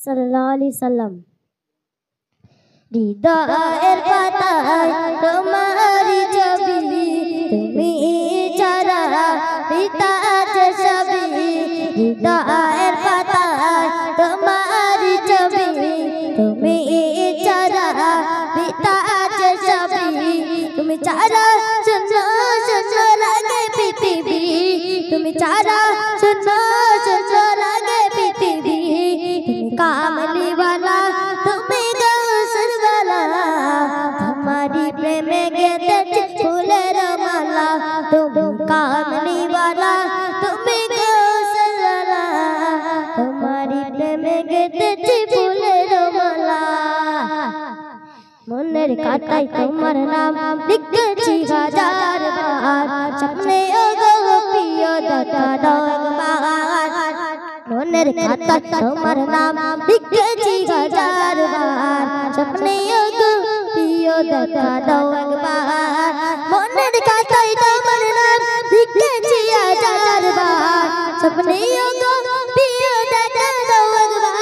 সাল্লাল্লাহু আলাইহি সাল্লাম। হৃদয়ের পাতায় তোমারি ছবি, তুমি ছাড়া পিতা যে সবই। হৃদয়ের পাতায় তোমারি ছবি, তুমি ছাড়া পিতা যে সবই। তুমি ছাড়া শূন্য শূন্য লাগে পৃথিবী, তুমি ছাড়া শূন্য শূন্য লাগে পৃথিবী। তুমি কামলি वाला, তুমি গৌসর वाला, তোমারি প্রেমে গেঁথেছি ফুলের মালা। তুমি কামলি वाला, তুমি গৌসর वाला, তোমারি প্রেমে গেঁথেছি ফুলের মালা। মনের খাতায় তোমার নাম লিখেছি হাজার বার, স্বপ্নে ওগো প্রিয় দেখা দাও একবার। মনের খাতায় তোমার নাম লিখেছি হাজার বার, স্বপ্নে ওগো প্রিয় দেখা দাও একবার। মনের খাতায় তোমার নাম লিখেছি হাজার বার, স্বপ্নে ওগো প্রিয় দেখা দাও একবার।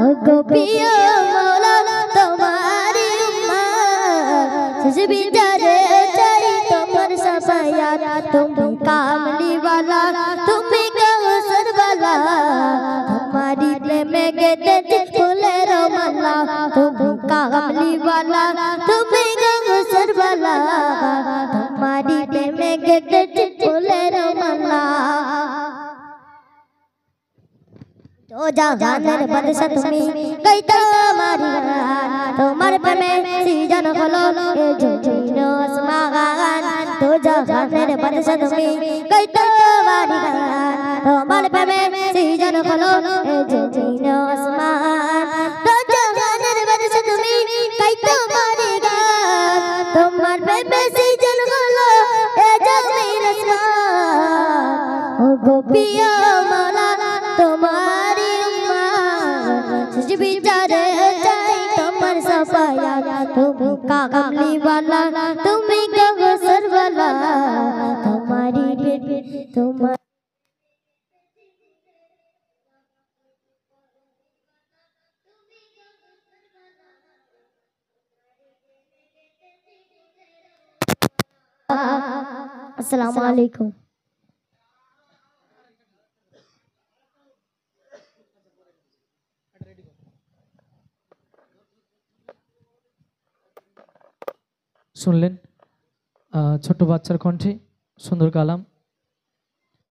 ওগো প্রিয় মৌলা তোমারি উম্মত, শেষ বিচারে চাই তোমার সাফায়াত। তুমি কামলি वाला, তুমি গৌসর वाला, তোমারি প্রেমে গেঁথেছি ফুলের মালা। তুমি কামলি वाला, তুমি গৌসর वाला, তোমারি প্রেমে গেঁথেছি ফুলের মালা। তো জাহানের বাদশা তুমি, কই তোমারি গান, তোমার প্রেমে সৃজন হলো এ জমিন আসমান। তো জাহানের বাদশা তুমি, কই তোমারি গান, তোমার প্রেমে সৃজন হলো এ জমিন আসমান। তো জাহানের বাদশা তুমি, কই তোমারি গান, তোমার প্রেমে সৃজন হলো এ জমিন আসমান। ও গো প্রিয় মৌলা তোমারি উম্মত, বিচারে চাই তোমার সাফায়াত। তুমি কামলি वाला, তুমি গৌসর वाला, তোমারি প্রেমে তোমার। আসসালামু আলাইকুম। শুনলেন ছোট্ট বাচ্চার কণ্ঠে সুন্দর কালাম।